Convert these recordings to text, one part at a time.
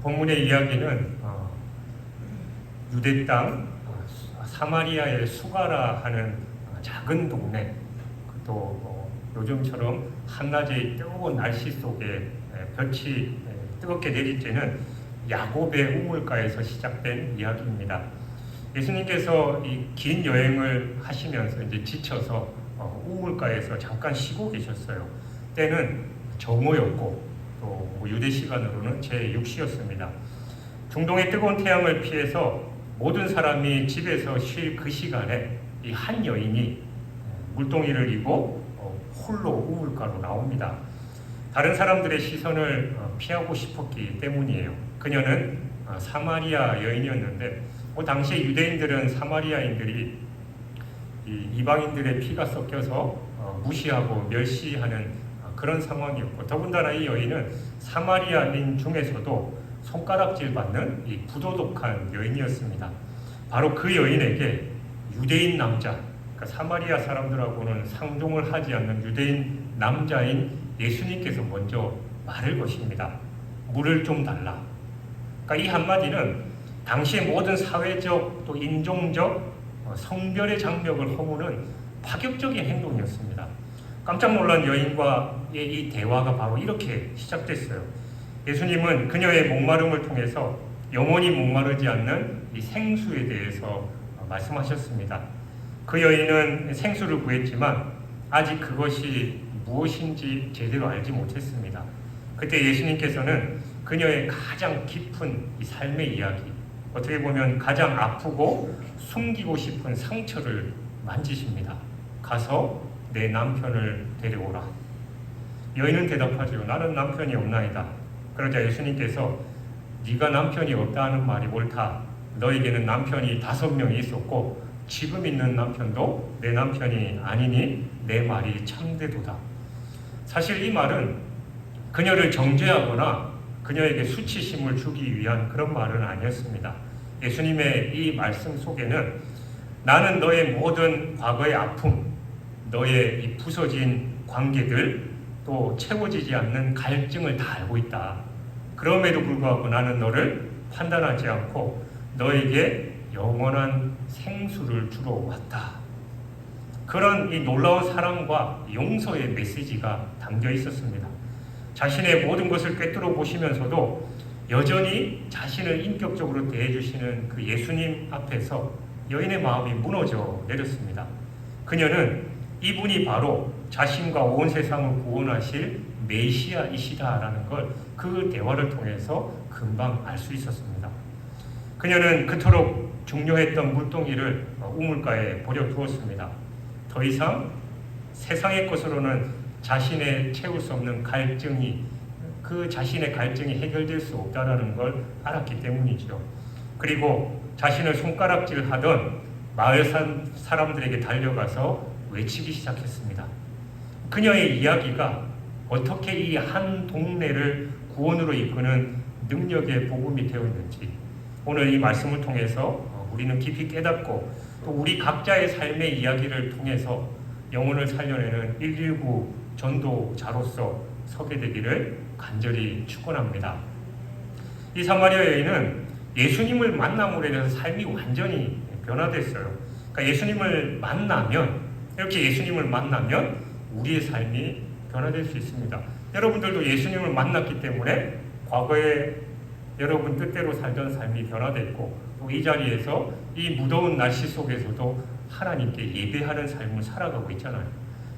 본문의 이야기는 유대 땅 사마리아의 수가라 하는 작은 동네, 또 요즘처럼 한낮의 뜨거운 날씨 속에 볕이 뜨겁게 내리쬐는 야곱의 우물가에서 시작된 이야기입니다. 예수님께서 이 긴 여행을 하시면서 이제 지쳐서 우물가에서 잠깐 쉬고 계셨어요. 때는 정오였고 또 유대 시간으로는 제6시였습니다. 중동의 뜨거운 태양을 피해서 모든 사람이 집에서 쉴 그 시간에 이 한 여인이 물동이를 이고 홀로 우물가로 나옵니다. 다른 사람들의 시선을 피하고 싶었기 때문이에요. 그녀는 사마리아 여인이었는데 당시에 유대인들은 사마리아인들이 이방인들의 피가 섞여서 무시하고 멸시하는 그런 상황이었고, 더군다나 이 여인은 사마리아인 중에서도 손가락질 받는 이 부도덕한 여인이었습니다. 바로 그 여인에게 유대인 남자, 그러니까 사마리아 사람들하고는 상종을 하지 않는 유대인 남자인 예수님께서 먼저 말을 거십니다. 물을 좀 달라. 그러니까 이 한마디는 당시의 모든 사회적 또 인종적 성별의 장벽을 허무는 파격적인 행동이었습니다. 깜짝 놀란 여인과의 이 대화가 바로 이렇게 시작됐어요. 예수님은 그녀의 목마름을 통해서 영원히 목마르지 않는 이 생수에 대해서 말씀하셨습니다. 그 여인은 생수를 구했지만 아직 그것이 무엇인지 제대로 알지 못했습니다. 그때 예수님께서는 그녀의 가장 깊은 이 삶의 이야기, 어떻게 보면 가장 아프고 숨기고 싶은 상처를 만지십니다. 가서 내 남편을 데려오라. 여인은 대답하죠. 나는 남편이 없나이다. 그러자 예수님께서 네가 남편이 없다는 말이 옳다. 너에게는 남편이 5명이 있었고 지금 있는 남편도 내 남편이 아니니 내 말이 참되도다. 사실 이 말은 그녀를 정죄하거나 그녀에게 수치심을 주기 위한 그런 말은 아니었습니다. 예수님의 이 말씀 속에는 나는 너의 모든 과거의 아픔, 너의 이 부서진 관계들, 또 채워지지 않는 갈증을 다 알고 있다. 그럼에도 불구하고 나는 너를 판단하지 않고 너에게 영원한 생수를 주러 왔다. 그런 이 놀라운 사랑과 용서의 메시지가 담겨 있었습니다. 자신의 모든 것을 꿰뚫어 보시면서도 여전히 자신을 인격적으로 대해주시는 그 예수님 앞에서 여인의 마음이 무너져 내렸습니다. 그녀는 이분이 바로 자신과 온 세상을 구원하실 메시아이시다라는 걸 그 대화를 통해서 금방 알 수 있었습니다. 그녀는 그토록 중요했던 물동이를 우물가에 버려두었습니다. 더 이상 세상의 것으로는 자신의 채울 수 없는 갈증이, 그 자신의 갈증이 해결될 수 없다는 걸 알았기 때문이죠. 그리고 자신을 손가락질하던 마을 사람들에게 달려가서 외치기 시작했습니다. 그녀의 이야기가 어떻게 이 한 동네를 구원으로 이끄는 능력의 복음이 되었는지 오늘 이 말씀을 통해서 우리는 깊이 깨닫고 또 우리 각자의 삶의 이야기를 통해서 영혼을 살려내는 119 전도자로서 서게 되기를 간절히 축원합니다. 이 사마리아 여인은 예수님을 만남으로 인해서 삶이 완전히 변화됐어요. 그러니까 예수님을 만나면, 이렇게 예수님을 만나면 우리의 삶이 변화될 수 있습니다. 여러분들도 예수님을 만났기 때문에 과거에 여러분 뜻대로 살던 삶이 변화됐고 또 이 자리에서 이 무더운 날씨 속에서도 하나님께 예배하는 삶을 살아가고 있잖아요.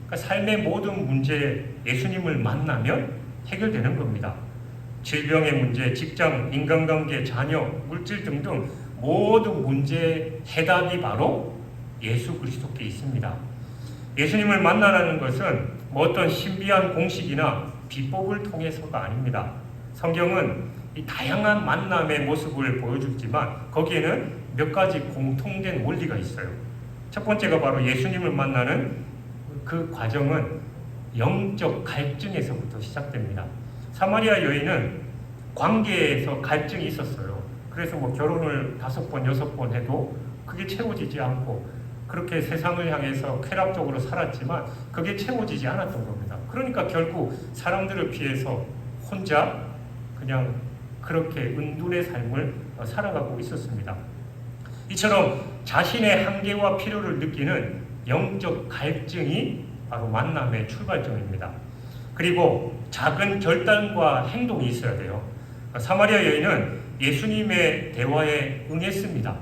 그러니까 삶의 모든 문제 예수님을 만나면 해결되는 겁니다. 질병의 문제, 직장, 인간관계, 자녀, 물질 등등 모든 문제의 해답이 바로 예수 그리스도께 있습니다. 예수님을 만나라는 것은 어떤 신비한 공식이나 비법을 통해서가 아닙니다. 성경은 이 다양한 만남의 모습을 보여주지만 거기에는 몇 가지 공통된 원리가 있어요. 첫 번째가 바로 예수님을 만나는 그 과정은 영적 갈증에서부터 시작됩니다. 사마리아 여인은 관계에서 갈증이 있었어요. 그래서 결혼을 5번, 6번 해도 그게 채워지지 않고 그렇게 세상을 향해서 쾌락적으로 살았지만 그게 채워지지 않았던 겁니다. 그러니까 결국 사람들을 피해서 혼자 그냥 그렇게 은둔의 삶을 살아가고 있었습니다. 이처럼 자신의 한계와 필요를 느끼는 영적 갈증이 바로 만남의 출발점입니다. 그리고 작은 결단과 행동이 있어야 돼요. 사마리아 여인은 예수님의 대화에 응했습니다.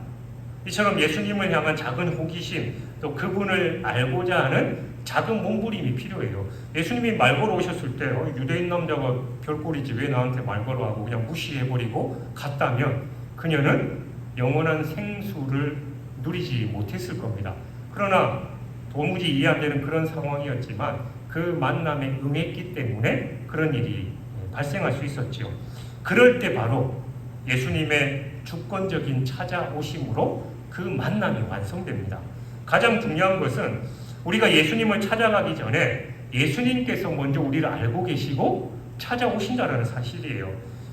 이처럼 예수님을 향한 작은 호기심, 또 그분을 알고자 하는 작은 몸부림이 필요해요. 예수님이 말 걸어 오셨을 때 유대인 남자가 별꼴이지 왜 나한테 말 걸어하고 그냥 무시해버리고 갔다면 그녀는 영원한 생수를 누리지 못했을 겁니다. 그러나 도무지 이해 안 되는 그런 상황이었지만 그 만남에 응했기 때문에 그런 일이 발생할 수 있었죠. 그럴 때 바로 예수님의 주권적인 찾아오심으로 그 만남이 완성됩니다. 가장 중요한 것은 우리가 예수님을 찾아가기 전에 예수님께서 먼저 우리를 알고 계시고 찾아오신다는 사실이에요.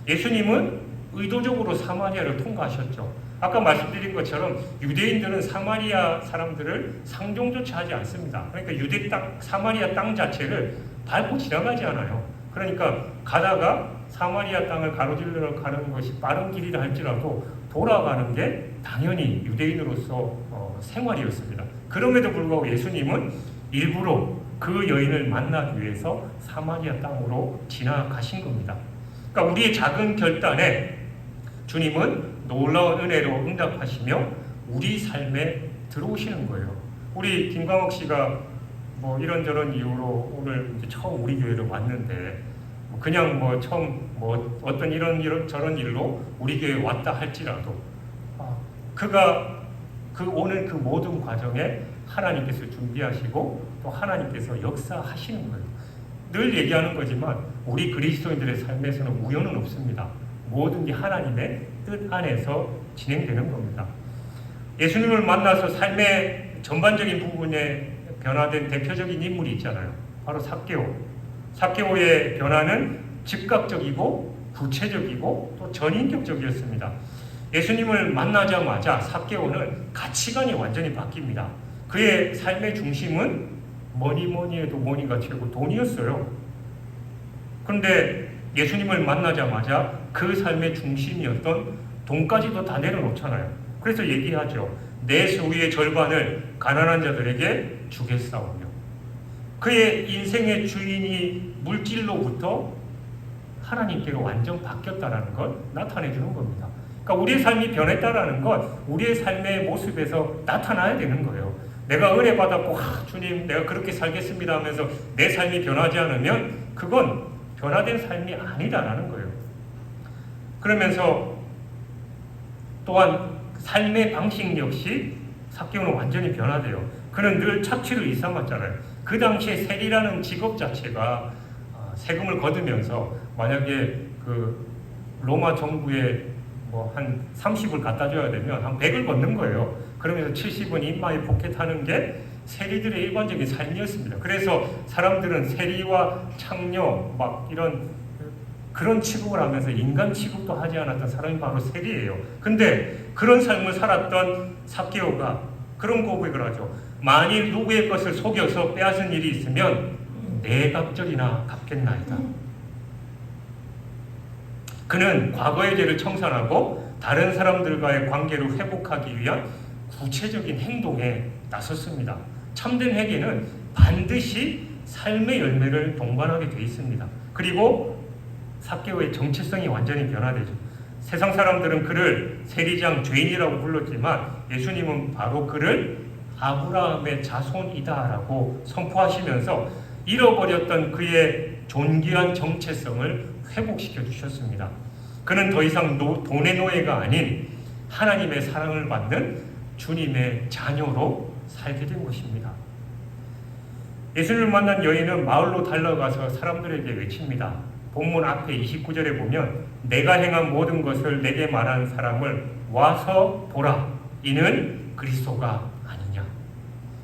예수님은 의도적으로 사마리아를 통과하셨죠. 아까 말씀드린 것처럼 유대인들은 사마리아 사람들을 상종조차 하지 않습니다. 그러니까 유대 땅, 사마리아 땅 자체를 밟고 지나가지 않아요. 그러니까 가다가 사마리아 땅을 가로질러 가는 것이 빠른 길이라 할지라도 돌아가는 게 당연히 유대인으로서 생활이었습니다. 그럼에도 불구하고 예수님은 일부러 그 여인을 만나기 위해서 사마리아 땅으로 지나가신 겁니다. 그러니까 우리의 작은 결단에 주님은 놀라운 은혜로 응답하시며 우리 삶에 들어오시는 거예요. 우리 김광욱 씨가 뭐 이런저런 이유로 오늘 이제 처음 우리 교회를 왔는데 그냥 뭐 처음 뭐 어떤 이런 저런 일로 우리 교회에 왔다 할지라도 그가 그 오는 그 모든 과정에 하나님께서 준비하시고 또 하나님께서 역사하시는 거예요. 늘 얘기하는 거지만 우리 그리스도인들의 삶에서는 우연은 없습니다. 모든 게 하나님의 뜻 안에서 진행되는 겁니다. 예수님을 만나서 삶의 전반적인 부분에 변화된 대표적인 인물이 있잖아요. 바로 삭개오. 삭개오의 변화는 즉각적이고 구체적이고 또 전인격적이었습니다. 예수님을 만나자마자 삭개오는 가치관이 완전히 바뀝니다. 그의 삶의 중심은 뭐니 해도 뭐니가 최고 돈이었어요. 그런데 예수님을 만나자마자 그 삶의 중심이었던 돈까지도 다 내려놓잖아요. 그래서 얘기하죠. 내 소유의 절반을 가난한 자들에게 주겠사오며. 그의 인생의 주인이 물질로부터 하나님께로 완전 바뀌었다는 걸 나타내 주는 겁니다. 그러니까 우리의 삶이 변했다는 건 우리의 삶의 모습에서 나타나야 되는 거예요. 내가 은혜 받았고 주님 내가 그렇게 살겠습니다 하면서 내 삶이 변하지 않으면 그건 변화된 삶이 아니다라는 거예요. 그러면서 또한 삶의 방식 역시 삭개오는 완전히 변화돼요. 그는 늘 착취를 일삼았잖아요. 그 당시에 세리라는 직업 자체가 세금을 거두면서 만약에 그 로마 정부에 뭐 한 30을 갖다 줘야 되면 한 100을 걷는 거예요. 그러면서 70은 인마에 포켓하는 게 세리들의 일반적인 삶이었습니다. 그래서 사람들은 세리와 창녀 막 이런 그런 취급을 하면서 인간 취급도 하지 않았던 사람이 바로 세리예요. 근데 그런 삶을 살았던 삭개오가 그런 고백을 하죠. 만일 누구의 것을 속여서 빼앗은 일이 있으면 네 갑절이나 갚겠나이다. 그는 과거의 죄를 청산하고 다른 사람들과의 관계를 회복하기 위한 구체적인 행동에 나섰습니다. 참된 회개는 반드시 삶의 열매를 동반하게 되어 있습니다. 그리고 삭개오의 정체성이 완전히 변화되죠. 세상 사람들은 그를 세리장 죄인이라고 불렀지만 예수님은 바로 그를 아브라함의 자손이다라고 선포하시면서 잃어버렸던 그의 존귀한 정체성을 회복시켜 주셨습니다. 그는 더 이상 돈의 노예가 아닌 하나님의 사랑을 받는 주님의 자녀로 살게 된 것입니다. 예수님을 만난 여인은 마을로 달려가서 사람들에게 외칩니다. 본문 앞에 29절에 보면 내가 행한 모든 것을 내게 말한 사람을 와서 보라. 이는 그리스도가 아니냐.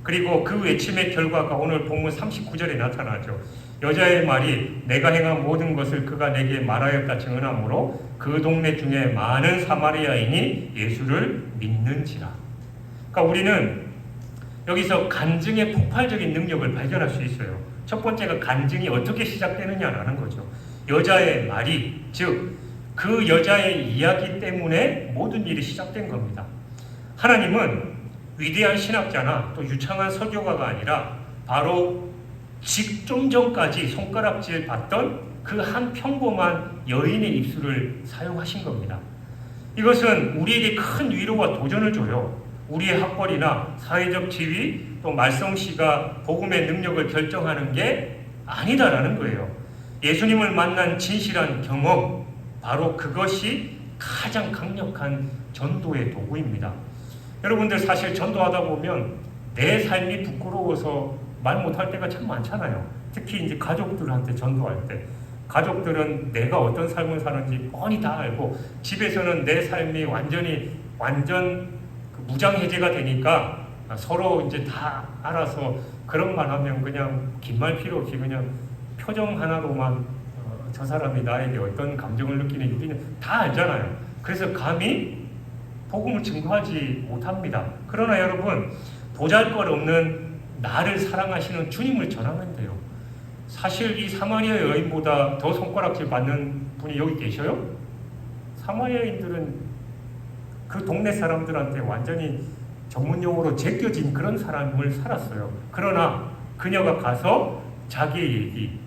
그리고 그 외침의 결과가 오늘 본문 39절에 나타나죠. 여자의 말이 내가 행한 모든 것을 그가 내게 말하였다 증언하므로 그 동네 중에 많은 사마리아인이 예수를 믿는지라. 그러니까 우리는 여기서 간증의 폭발적인 능력을 발견할 수 있어요. 첫 번째가 간증이 어떻게 시작되느냐라는 거죠. 여자의 말이, 즉 그 여자의 이야기 때문에 모든 일이 시작된 겁니다. 하나님은 위대한 신학자나 또 유창한 설교가가 아니라 바로 좀 전까지 손가락질 받던 그 한 평범한 여인의 입술을 사용하신 겁니다. 이것은 우리에게 큰 위로와 도전을 줘요. 우리의 학벌이나 사회적 지위 또 말썽씨가 복음의 능력을 결정하는 게 아니다라는 거예요. 예수님을 만난 진실한 경험, 바로 그것이 가장 강력한 전도의 도구입니다. 여러분들 사실 전도하다 보면 내 삶이 부끄러워서 말 못할 때가 참 많잖아요. 특히 이제 가족들한테 전도할 때. 가족들은 내가 어떤 삶을 사는지 뻔히 다 알고 집에서는 내 삶이 완전 무장해제가 되니까 서로 이제 다 알아서 그런 말 하면 그냥 긴 말 필요 없이 그냥 표정 하나로만 저 사람이 나에게 어떤 감정을 느끼는지 우리는 다 알잖아요. 그래서 감히 복음을 증거하지 못합니다. 그러나 여러분, 보잘것없는 나를 사랑하시는 주님을 전하면 돼요. 사실 이 사마리아 여인보다 더 손가락질 받는 분이 여기 계셔요? 사마리아인들은 그 동네 사람들한테 완전히 전문용어로 제껴진 그런 삶을 살았어요. 그러나 그녀가 가서 자기의 얘기,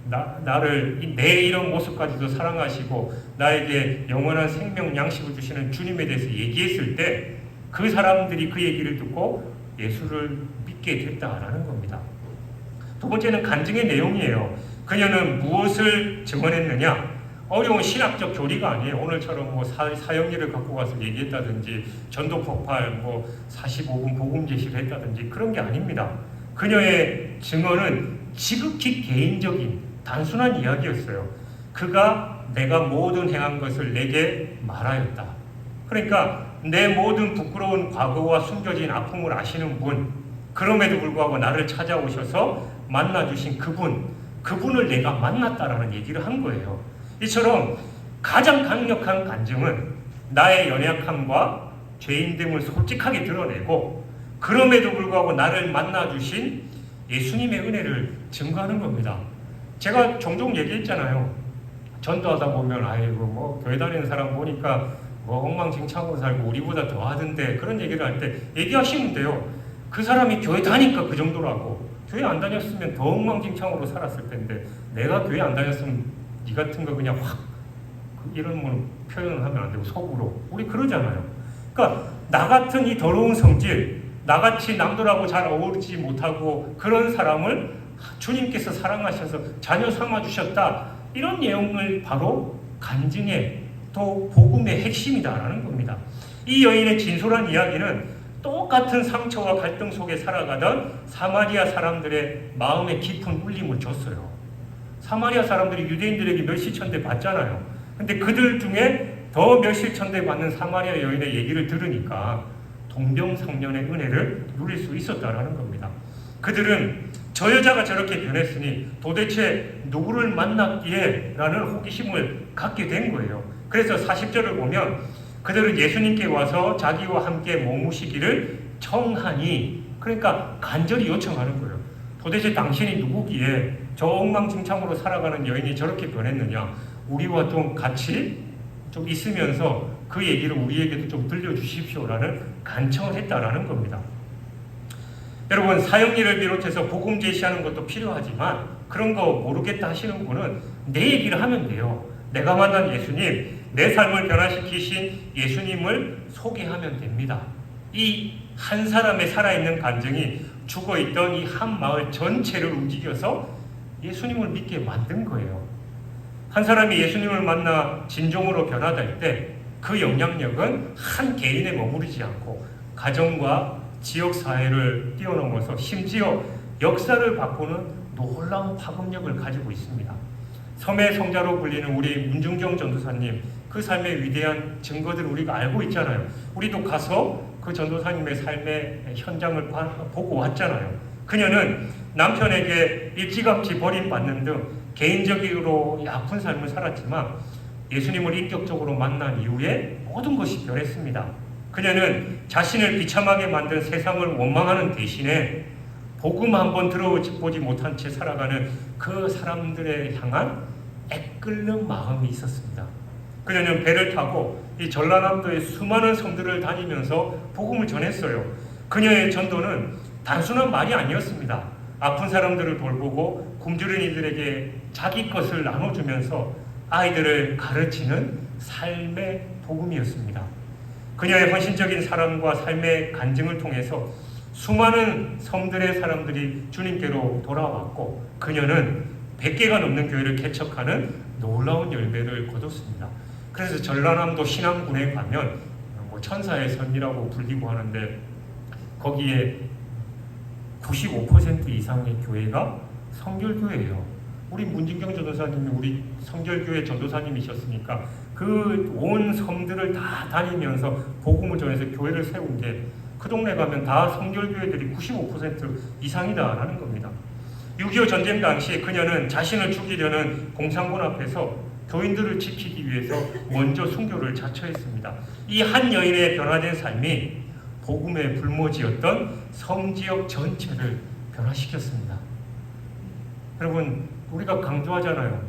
나를 내 이런 모습까지도 사랑하시고 나에게 영원한 생명 양식을 주시는 주님에 대해서 얘기했을 때 그 사람들이 그 얘기를 듣고 예수를 믿게 됐다라는 겁니다. 두 번째는 간증의 내용이에요. 그녀는 무엇을 증언했느냐? 어려운 신학적 교리가 아니에요. 오늘처럼 뭐 사형리를 갖고 가서 얘기했다든지 전도 폭발 45분 복음 제시를 했다든지 그런 게 아닙니다. 그녀의 증언은 지극히 개인적인 단순한 이야기였어요. 그가 내가 모든 행한 것을 내게 말하였다. 그러니까 내 모든 부끄러운 과거와 숨겨진 아픔을 아시는 분, 그럼에도 불구하고 나를 찾아오셔서 만나주신 그분을 내가 만났다라는 얘기를 한 거예요. 이처럼 가장 강력한 간증은 나의 연약함과 죄인됨을 솔직하게 드러내고 그럼에도 불구하고 나를 만나주신 예수님의 은혜를 증거하는 겁니다. 제가 종종 얘기했잖아요. 전도하다 보면 아이고 교회 다니는 사람 보니까 엉망진창으로 살고 우리보다 더 하던데 그런 얘기를 할 때 얘기하시면 돼요. 그 사람이 교회 다니까 그 정도라고. 교회 안 다녔으면 더 엉망진창으로 살았을 텐데 내가 교회 안 다녔으면 니 같은 거 그냥 확 이런 표현을 하면 안 되고 속으로 우리 그러잖아요. 그러니까 나 같은 이 더러운 성질, 나같이 남들하고 잘 어울리지 못하고 그런 사람을 주님께서 사랑하셔서 자녀 삼아주셨다. 이런 내용을 바로 간증의 또 복음의 핵심이다라는 겁니다. 이 여인의 진솔한 이야기는 똑같은 상처와 갈등 속에 살아가던 사마리아 사람들의 마음에 깊은 울림을 줬어요. 사마리아 사람들이 유대인들에게 멸시천대 받잖아요. 근데 그들 중에 더 멸시천대 받는 사마리아 여인의 얘기를 들으니까 동병상련의 은혜를 누릴 수 있었다라는 겁니다. 그들은 저 여자가 저렇게 변했으니 도대체 누구를 만났기에 라는 호기심을 갖게 된 거예요. 그래서 40절을 보면 그들은 예수님께 와서 자기와 함께 머무시기를 청하니, 그러니까 간절히 요청하는 거예요. 도대체 당신이 누구기에 저 엉망진창으로 살아가는 여인이 저렇게 변했느냐, 우리와 좀 같이 좀 있으면서 그 얘기를 우리에게도 좀 들려주십시오라는 간청을 했다라는 겁니다. 여러분, 사형리를 비롯해서 복음 제시하는 것도 필요하지만 그런 거 모르겠다 하시는 분은 내 얘기를 하면 돼요. 내가 만난 예수님, 내 삶을 변화시키신 예수님을 소개하면 됩니다. 이 한 사람의 살아있는 간증이 죽어있던 이 한 마을 전체를 움직여서 예수님을 믿게 만든 거예요. 한 사람이 예수님을 만나 진종으로 변화될 때 그 영향력은 한 개인에 머무르지 않고 가정과 지역사회를 뛰어넘어서 심지어 역사를 바꾸는 놀라운 파급력을 가지고 있습니다. 섬의 성자로 불리는 우리 문중정 전도사님, 그 삶의 위대한 증거들을 우리가 알고 있잖아요. 우리도 가서 그 전도사님의 삶의 현장을 보고 왔잖아요. 그녀는 남편에게 일찌감치 버림받는 등 개인적으로 아픈 삶을 살았지만 예수님을 인격적으로 만난 이후에 모든 것이 변했습니다. 그녀는 자신을 비참하게 만든 세상을 원망하는 대신에 복음 한번 들어보지 못한 채 살아가는 그 사람들에 향한 애끓는 마음이 있었습니다. 그녀는 배를 타고 이 전라남도의 수많은 섬들을 다니면서 복음을 전했어요. 그녀의 전도는 단순한 말이 아니었습니다. 아픈 사람들을 돌보고 굶주린 이들에게 자기 것을 나눠주면서 아이들을 가르치는 삶의 복음이었습니다. 그녀의 헌신적인 사랑과 삶의 간증을 통해서 수많은 섬들의 사람들이 주님께로 돌아왔고 그녀는 100개가 넘는 교회를 개척하는 놀라운 열매를 거뒀습니다. 그래서 전라남도 신안군에 가면 천사의 섬이라고 불리고 하는데 거기에 95% 이상의 교회가 성결교회예요. 우리 문진경 전도사님이 우리 성결교회 전도사님이셨으니까 그 온 섬들을 다 다니면서 복음을 전해서 교회를 세운 게 그 동네 가면 다 성결교회들이 95% 이상이다라는 겁니다. 6.25 전쟁 당시 그녀는 자신을 죽이려는 공산군 앞에서 교인들을 지키기 위해서 먼저 순교를 자처했습니다. 이 한 여인의 변화된 삶이 복음의 불모지였던 섬지역 전체를 변화시켰습니다. 여러분, 우리가 강조하잖아요.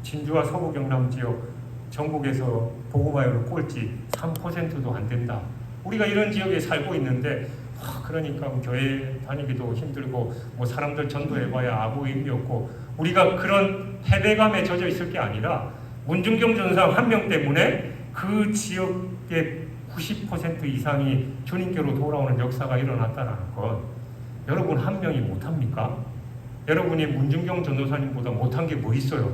진주와 서부 경남 지역 전국에서 복음화율 꼴찌 3%도 안 된다. 우리가 이런 지역에 살고 있는데 그러니까 교회 다니기도 힘들고 사람들 전도해봐야 아무 의미 없고 우리가 그런 패배감에 젖어 있을 게 아니라 문중경 전사 한 명 때문에 그 지역의 90% 이상이 주님께로 돌아오는 역사가 일어났다는 건 여러분 한 명이 못합니까? 여러분이 문중경 전도사님보다 못한 게 뭐 있어요?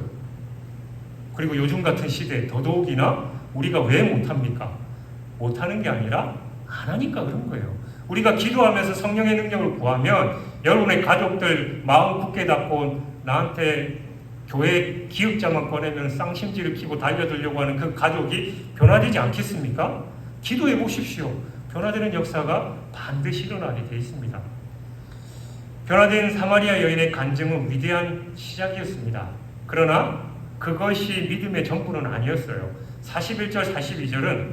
그리고 요즘 같은 시대에 더더욱이나 우리가 왜 못합니까? 못하는 게 아니라 안 하니까 그런 거예요. 우리가 기도하면서 성령의 능력을 구하면 여러분의 가족들 마음 굳게 닫고 나한테 교회 기억자만 꺼내면 쌍심지를 키고 달려들려고 하는 그 가족이 변화되지 않겠습니까? 기도해 보십시오. 변화되는 역사가 반드시 일어나게 되어 있습니다. 변화된 사마리아 여인의 간증은 위대한 시작이었습니다. 그러나 그것이 믿음의 전부는 아니었어요. 41절, 42절은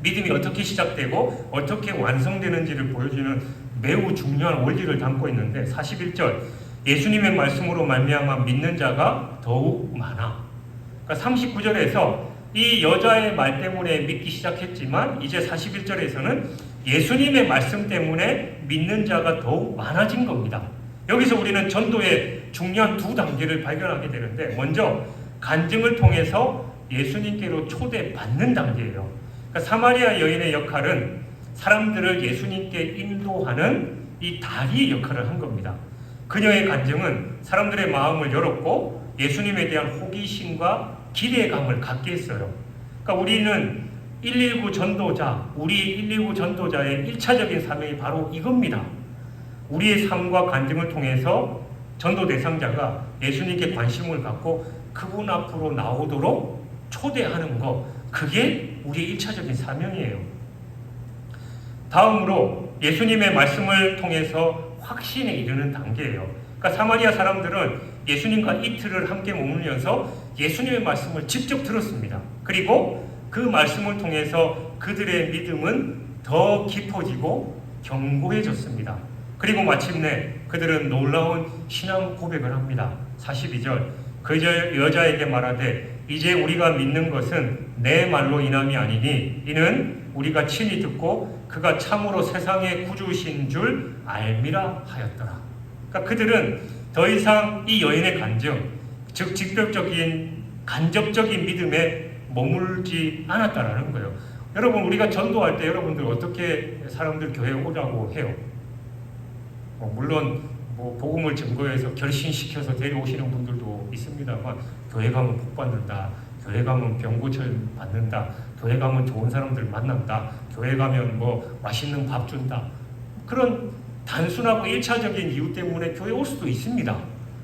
믿음이 어떻게 시작되고 어떻게 완성되는지를 보여주는 매우 중요한 원리를 담고 있는데 41절 예수님의 말씀으로 말미암아 믿는 자가 더욱 많아. 그러니까 39절에서 이 여자의 말 때문에 믿기 시작했지만 이제 41절에서는 예수님의 말씀 때문에 믿는 자가 더욱 많아진 겁니다. 여기서 우리는 전도의 중요한 두 단계를 발견하게 되는데 먼저 간증을 통해서 예수님께로 초대받는 단계예요. 그러니까 사마리아 여인의 역할은 사람들을 예수님께 인도하는 이 다리의 역할을 한 겁니다. 그녀의 간증은 사람들의 마음을 열었고 예수님에 대한 호기심과 기대감을 갖게 했어요. 그러니까 우리는 119 전도자, 우리 119 전도자의 1차적인 사명이 바로 이겁니다. 우리의 삶과 간증을 통해서 전도 대상자가 예수님께 관심을 갖고 그분 앞으로 나오도록 초대하는 것, 그게 우리의 1차적인 사명이에요. 다음으로 예수님의 말씀을 통해서 확신에 이르는 단계예요. 그러니까 사마리아 사람들은 예수님과 이틀을 함께 머물면서 예수님의 말씀을 직접 들었습니다. 그리고 그 말씀을 통해서 그들의 믿음은 더 깊어지고 견고해졌습니다. 그리고 마침내 그들은 놀라운 신앙 고백을 합니다. 42절 그 여자에게 말하되 이제 우리가 믿는 것은 내 말로 인함이 아니니 이는 우리가 친히 듣고 그가 참으로 세상의 구주신 줄 알미라 하였더라. 그러니까 그들은 더 이상 이 여인의 간증, 즉 직접적인 간접적인 믿음에 머물지 않았다라는 거예요. 여러분 우리가 전도할 때 여러분들 어떻게 사람들 교회에 오라고 해요? 물론 복음을 증거해서 결신시켜서 데려오시는 분들도 있습니다만 교회 가면 복 받는다, 교회 가면 병 고쳐 받는다, 교회 가면 좋은 사람들 만난다, 교회 가면 맛있는 밥 준다, 그런 단순하고 1차적인 이유 때문에 교회 올 수도 있습니다.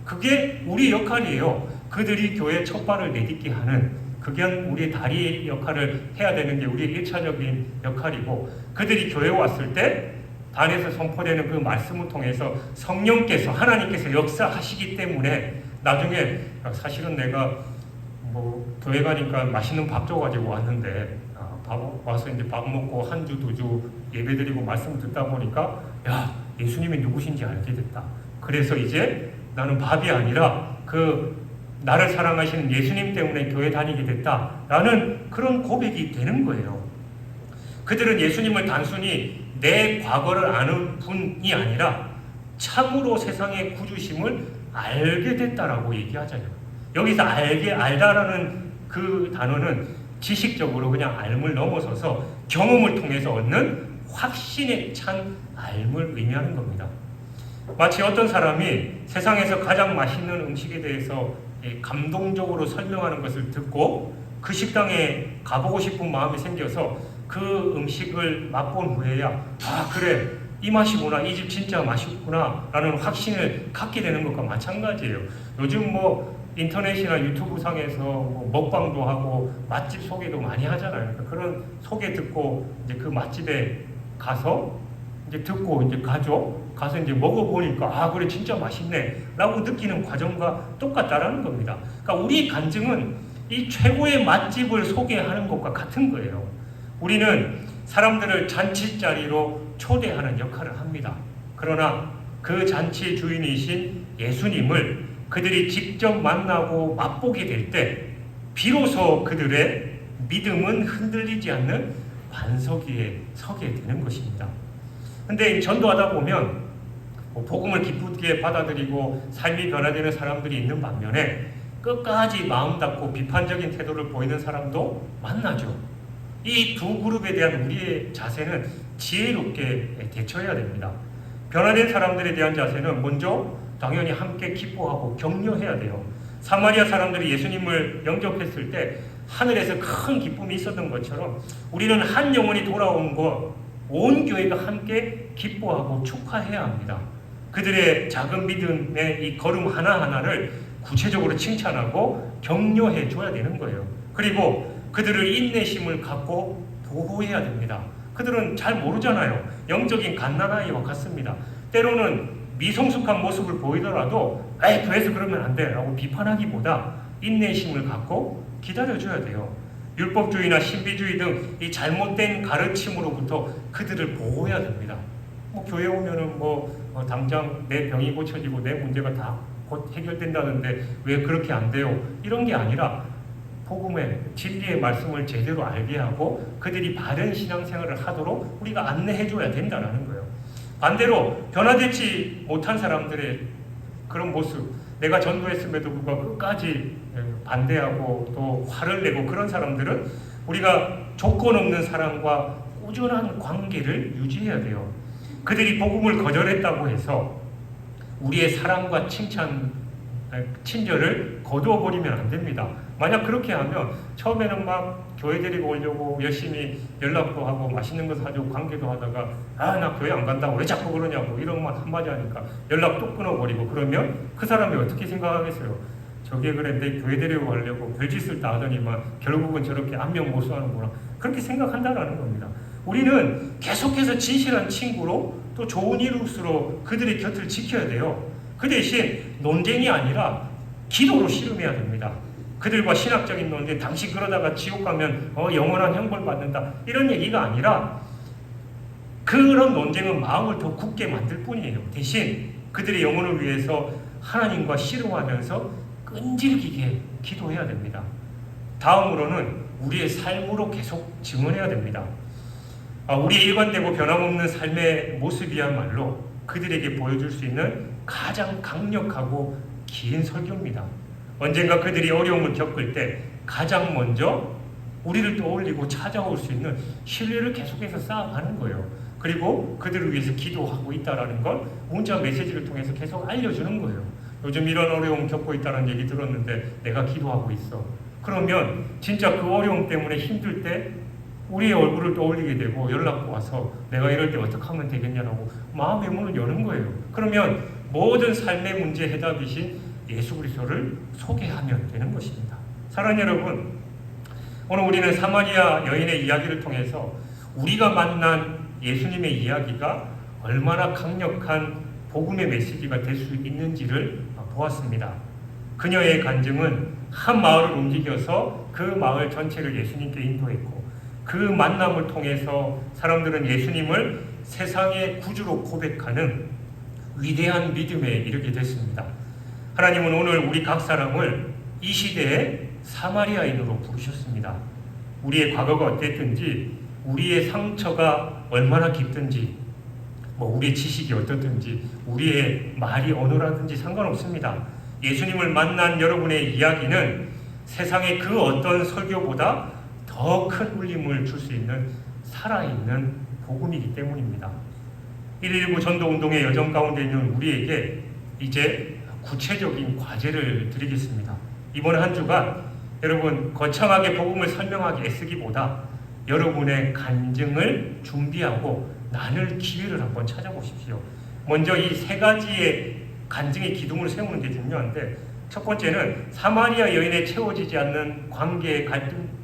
그게 우리 역할이에요. 그들이 교회 첫 발을 내딛게 하는, 그게 우리의 다리 역할을 해야 되는 게 우리의 1차적인 역할이고, 그들이 교회에 왔을 때 단에서 선포되는 그 말씀을 통해서 성령께서, 하나님께서 역사하시기 때문에 나중에 사실은 내가 교회 가니까 맛있는 밥 줘가지고 왔는데 와서 이제 밥 먹고 한 주, 두 주 예배드리고 말씀 듣다 보니까 야, 예수님이 누구신지 알게 됐다. 그래서 이제 나는 밥이 아니라 그 나를 사랑하시는 예수님 때문에 교회 다니게 됐다라는 그런 고백이 되는 거예요. 그들은 예수님을 단순히 내 과거를 아는 분이 아니라 참으로 세상의 구주심을 알게 됐다라고 얘기하잖아요. 여기서 알다라는 그 단어는 지식적으로 그냥 알물 넘어서서 경험을 통해서 얻는 확신에 찬 알물 의미하는 겁니다. 마치 어떤 사람이 세상에서 가장 맛있는 음식에 대해서 감동적으로 설명하는 것을 듣고 그 식당에 가보고 싶은 마음이 생겨서 그 음식을 맛본 후에야 그래 이 맛이구나, 이 집 진짜 맛있구나 라는 확신을 갖게 되는 것과 마찬가지예요. 요즘 인터넷이나 유튜브 상에서 먹방도 하고 맛집 소개도 많이 하잖아요. 그러니까 그런 소개 듣고 이제 그 맛집에 가서 이제 듣고 이제 가서 이제 먹어보니까 그래 진짜 맛있네 라고 느끼는 과정과 똑같다라는 겁니다. 그러니까 우리 간증은 이 최고의 맛집을 소개하는 것과 같은 거예요. 우리는 사람들을 잔치 자리로 초대하는 역할을 합니다. 그러나 그 잔치의 주인이신 예수님을 그들이 직접 만나고 맛보게 될 때 비로소 그들의 믿음은 흔들리지 않는 반석 위에 서게 되는 것입니다. 근데 전도하다 보면 복음을 기쁘게 받아들이고 삶이 변화되는 사람들이 있는 반면에 끝까지 마음 닫고 비판적인 태도를 보이는 사람도 만나죠. 이 두 그룹에 대한 우리의 자세는 지혜롭게 대처해야 됩니다. 변화된 사람들에 대한 자세는 먼저 당연히 함께 기뻐하고 격려해야 돼요. 사마리아 사람들이 예수님을 영접했을 때 하늘에서 큰 기쁨이 있었던 것처럼 우리는 한 영혼이 돌아온 것, 온 교회가 함께 기뻐하고 축하해야 합니다. 그들의 작은 믿음의 이 걸음 하나하나를 구체적으로 칭찬하고 격려해 줘야 되는 거예요. 그리고 그들을 인내심을 갖고 보호해야 됩니다. 그들은 잘 모르잖아요. 영적인 갓난아이와 같습니다. 때로는 미성숙한 모습을 보이더라도 교회에서 그러면 안 돼 라고 비판하기보다 인내심을 갖고 기다려줘야 돼요. 율법주의나 신비주의 등 이 잘못된 가르침으로부터 그들을 보호해야 됩니다. 교회 오면은 당장 내 병이 고쳐지고 내 문제가 다 곧 해결된다는데 왜 그렇게 안 돼요? 이런 게 아니라 복음의 진리의 말씀을 제대로 알게 하고 그들이 바른 신앙생활을 하도록 우리가 안내해 줘야 된다는 거예요. 반대로 변화되지 못한 사람들의 그런 모습, 내가 전도했음에도 불구하고 끝까지 반대하고 또 화를 내고 그런 사람들은 우리가 조건 없는 사랑과 꾸준한 관계를 유지해야 돼요. 그들이 복음을 거절했다고 해서 우리의 사랑과 친절을 거두어 버리면 안 됩니다. 만약 그렇게 하면 처음에는 막 교회 데리고 오려고 열심히 연락도 하고 맛있는 거 사주고 관계도 하다가 나 교회 안 간다고 왜 자꾸 그러냐고 이런 말 한마디 하니까 연락 또 끊어버리고 그러면 그 사람이 어떻게 생각하겠어요? 저게 그래 내 교회 데리고 가려고 별짓을 다 하더니만 결국은 저렇게 안면모수하는구나 그렇게 생각한다라는 겁니다. 우리는 계속해서 진실한 친구로 또 좋은 이웃으로 그들의 곁을 지켜야 돼요. 그 대신 논쟁이 아니라 기도로 씨름해야 됩니다. 그들과 신학적인 논쟁, 당신 그러다가 지옥 가면 영원한 형벌 받는다 이런 얘기가 아니라 그런 논쟁은 마음을 더 굳게 만들 뿐이에요. 대신 그들의 영혼을 위해서 하나님과 씨름하면서 끈질기게 기도해야 됩니다. 다음으로는 우리의 삶으로 계속 증언해야 됩니다. 우리의 일관되고 변함없는 삶의 모습이야말로 그들에게 보여줄 수 있는 가장 강력하고 긴 설교입니다. 언젠가 그들이 어려움을 겪을 때 가장 먼저 우리를 떠올리고 찾아올 수 있는 신뢰를 계속해서 쌓아가는 거예요. 그리고 그들을 위해서 기도하고 있다는 걸 문자 메시지를 통해서 계속 알려주는 거예요. 요즘 이런 어려움 겪고 있다는 얘기 들었는데 내가 기도하고 있어. 그러면 진짜 그 어려움 때문에 힘들 때 우리의 얼굴을 떠올리게 되고 연락 와서 내가 이럴 때 어떻게 하면 되겠냐라고 마음의 문을 여는 거예요. 그러면 모든 삶의 문제 해답이신 예수 그리스도를 소개하면 되는 것입니다. 사랑하는 여러분, 오늘 우리는 사마리아 여인의 이야기를 통해서 우리가 만난 예수님의 이야기가 얼마나 강력한 복음의 메시지가 될 수 있는지를 보았습니다. 그녀의 간증은 한 마을을 움직여서 그 마을 전체를 예수님께 인도했고 그 만남을 통해서 사람들은 예수님을 세상의 구주로 고백하는 위대한 믿음에 이르게 됐습니다. 하나님은 오늘 우리 각 사람을 이 시대에 사마리아인으로 부르셨습니다. 우리의 과거가 어땠든지, 우리의 상처가 얼마나 깊든지, 우리의 지식이 어떻든지, 우리의 말이 언어라든지 상관없습니다. 예수님을 만난 여러분의 이야기는 세상의 그 어떤 설교보다 더 큰 울림을 줄 수 있는 살아있는 복음이기 때문입니다. 119 전도운동의 여정 가운데 있는 우리에게 이제 구체적인 과제를 드리겠습니다. 이번 한 주간 여러분 거창하게 복음을 설명하기 애쓰기보다 여러분의 간증을 준비하고 나눌 기회를 한번 찾아보십시오. 먼저 이 세 가지의 간증의 기둥을 세우는 게 중요한데, 첫 번째는 사마리아 여인에 채워지지 않는 관계의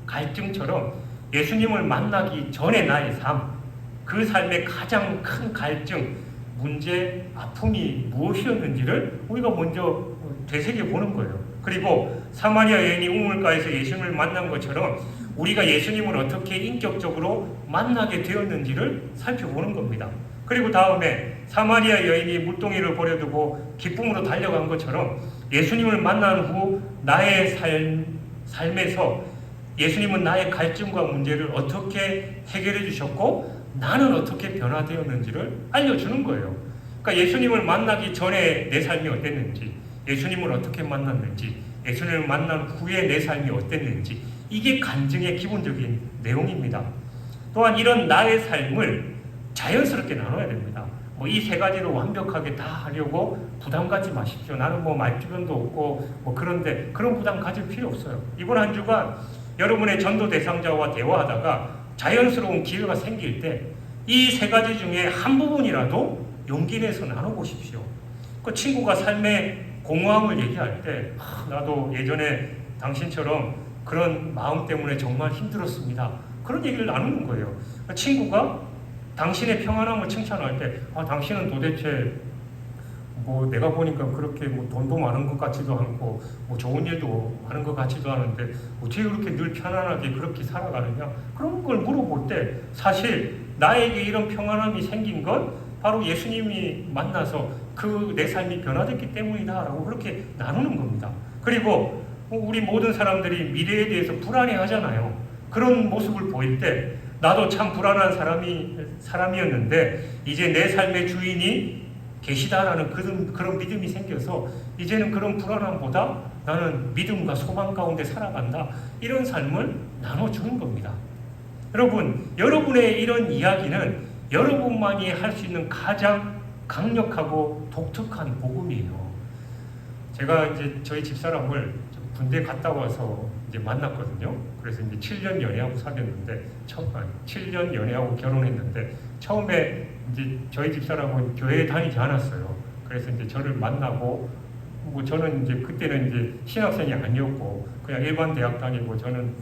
갈증처럼 예수님을 만나기 전에 나의 삶, 그 삶의 가장 큰 갈증, 문제, 아픔이 무엇이었는지를 우리가 먼저 되새겨보는 거예요. 그리고 사마리아 여인이 우물가에서 예수님을 만난 것처럼 우리가 예수님을 어떻게 인격적으로 만나게 되었는지를 살펴보는 겁니다. 그리고 다음에 사마리아 여인이 물동이를 버려두고 기쁨으로 달려간 것처럼 예수님을 만난 후 나의 삶에서 예수님은 나의 갈증과 문제를 어떻게 해결해 주셨고 나는 어떻게 변화되었는지를 알려주는 거예요. 그러니까 예수님을 만나기 전에 내 삶이 어땠는지, 예수님을 어떻게 만났는지, 예수님을 만난 후에 내 삶이 어땠는지, 이게 간증의 기본적인 내용입니다. 또한 이런 나의 삶을 자연스럽게 나눠야 됩니다. 이 세 가지를 완벽하게 다 하려고 부담 갖지 마십시오. 나는 말주변도 없고 그런데 그런 부담 가질 필요 없어요. 이번 한 주간 여러분의 전도 대상자와 대화하다가 자연스러운 기회가 생길 때 이 세 가지 중에 한 부분이라도 용기 내서 나눠보십시오. 그 친구가 삶의 공허함을 얘기할 때 나도 예전에 당신처럼 그런 마음 때문에 정말 힘들었습니다. 그런 얘기를 나누는 거예요. 친구가 당신의 평안함을 칭찬할 때 당신은 도대체 내가 보니까 그렇게 돈도 많은 것 같지도 않고 좋은 일도 많은 것 같지도 않은데 어떻게 그렇게 늘 편안하게 그렇게 살아가느냐, 그런 걸 물어볼 때 사실 나에게 이런 평안함이 생긴 건 바로 예수님이 만나서 내 삶이 변화됐기 때문이다라고 그렇게 나누는 겁니다. 그리고 우리 모든 사람들이 미래에 대해서 불안해하잖아요. 그런 모습을 보일 때 나도 참 불안한 사람이었는데 이제 내 삶의 주인이 계시다라는 그런 믿음이 생겨서 이제는 그런 불안함보다 나는 믿음과 소망 가운데 살아간다, 이런 삶을 나눠주는 겁니다. 여러분, 여러분의 이런 이야기는 여러분만이 할 수 있는 가장 강력하고 독특한 복음이에요. 제가 이제 저희 집사람을 군대 갔다 와서 이제 만났거든요. 그래서 이제 7년 연애하고 사귀었는데, 7년 연애하고 결혼했는데, 처음에 이제 저희 집사람은 교회에 다니지 않았어요. 그래서 이제 저를 만나고, 저는 이제 그때는 이제 신학생이 아니었고, 그냥 일반 대학 다니고, 저는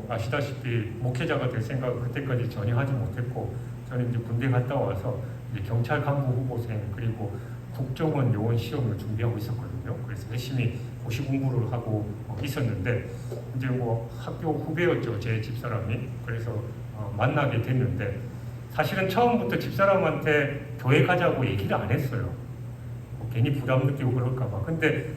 아시다시피 목회자가 될 생각을 그때까지 전혀 하지 못했고, 저는 이제 군대 갔다 와서 이제 경찰 간부 후보생, 그리고 국정원 요원 시험을 준비하고 있었거든요. 그래서 열심히 고시 공부를 하고 있었는데, 이제 학교 후배였죠, 제 집사람이. 그래서 만나게 됐는데, 사실은 처음부터 집사람한테 교회 가자고 얘기를 안 했어요. 괜히 부담 느끼고 그럴까봐. 근데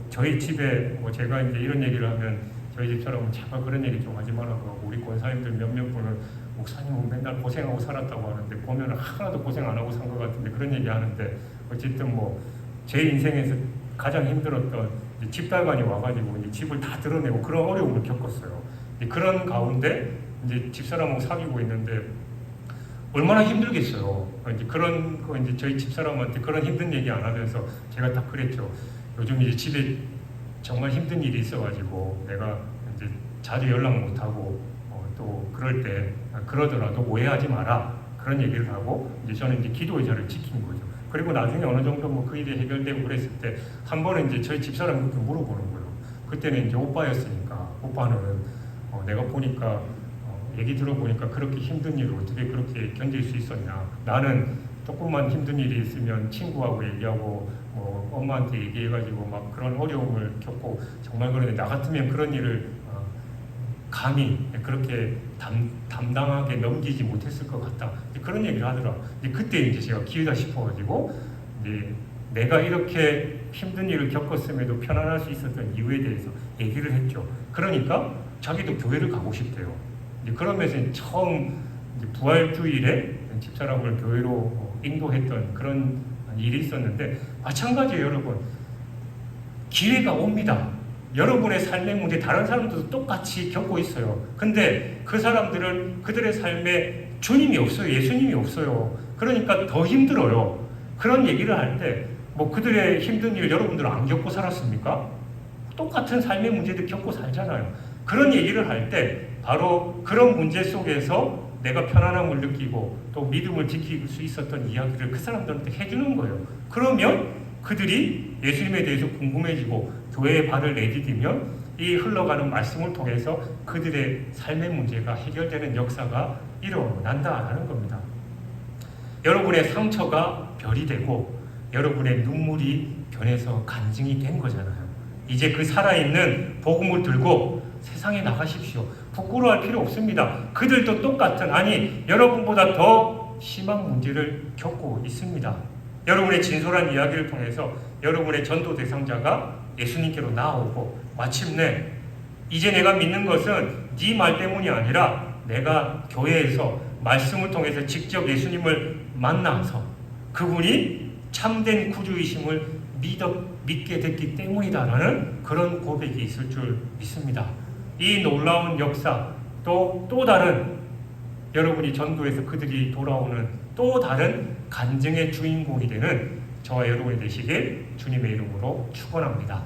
저희 집에 제가 이제 이런 얘기를 하면 저희 집사람은 제발 그런 얘기 좀 하지 말라고, 우리 권사님들 몇몇 분은 목사님은 맨날 고생하고 살았다고 하는데 보면 하나도 고생 안 하고 산 것 같은데 그런 얘기 하는데, 어쨌든 제 인생에서 가장 힘들었던 집달관이 와가지고 이제 집을 다 드러내고 그런 어려움을 겪었어요. 그런 가운데 이제 집사람하고 사귀고 있는데 얼마나 힘들겠어요. 이제 그런 거 이제 저희 집사람한테 그런 힘든 얘기 안 하면서 제가 딱 그랬죠. 요즘 이제 집에 정말 힘든 일이 있어가지고 내가 이제 자주 연락 못 하고 또 그럴 때 그러더라도 오해하지 마라, 그런 얘기를 하고 이제 저는 이제 기도의 자를 지킨 거죠. 그리고 나중에 어느 정도 그 일이 해결되고 그랬을 때 한 번은 이제 저희 집사람한테 물어보는 거예요. 그때는 이제 오빠였으니까, 오빠는 내가 보니까 얘기 들어보니까 그렇게 힘든 일을 어떻게 그렇게 견딜 수 있었냐. 나는 조금만 힘든 일이 있으면 친구하고 얘기하고 엄마한테 얘기해가지고 막 그런 어려움을 겪고, 정말 그런데 나 같으면 그런 일을 감히 그렇게 담당하게 넘기지 못했을 것 같다, 그런 얘기를 하더라. 그때 이제 제가 기회다 싶어가지고 이제 내가 이렇게 힘든 일을 겪었음에도 편안할 수 있었던 이유에 대해서 얘기를 했죠. 그러니까 자기도 교회를 가고 싶대요. 그러면서 처음 부활주일에 집사람을 교회로 인도했던 그런 일이 있었는데, 마찬가지예요, 여러분. 기회가 옵니다. 여러분의 삶의 문제 다른 사람들도 똑같이 겪고 있어요. 근데 그 사람들은 그들의 삶에 주님이 없어요. 예수님이 없어요. 그러니까 더 힘들어요. 그런 얘기를 할 때 뭐 그들의 힘든 일 여러분들은 안 겪고 살았습니까? 똑같은 삶의 문제들 겪고 살잖아요. 그런 얘기를 할 때 바로 그런 문제 속에서 내가 편안함을 느끼고 또 믿음을 지킬 수 있었던 이야기를 그 사람들한테 해주는 거예요. 그러면 그들이 예수님에 대해서 궁금해지고 교회에 발을 내디디면 이 흘러가는 말씀을 통해서 그들의 삶의 문제가 해결되는 역사가 일어난다는 겁니다. 여러분의 상처가 별이 되고 여러분의 눈물이 변해서 간증이 된 거잖아요. 이제 그 살아있는 복음을 들고 세상에 나가십시오. 부끄러워할 필요 없습니다. 그들도 똑같은, 아니 여러분보다 더 심한 문제를 겪고 있습니다. 여러분의 진솔한 이야기를 통해서 여러분의 전도 대상자가 예수님께로 나아오고 마침내 이제 내가 믿는 것은 네 말 때문이 아니라 내가 교회에서 말씀을 통해서 직접 예수님을 만나서 그분이 참된 구주이심을 믿게 됐기 때문이다라는 그런 고백이 있을 줄 믿습니다. 이 놀라운 역사, 또 다른 여러분이 전도에서 그들이 돌아오는 또 다른 간증의 주인공이 되는 저와 여러분이 되시길 주님의 이름으로 축원합니다.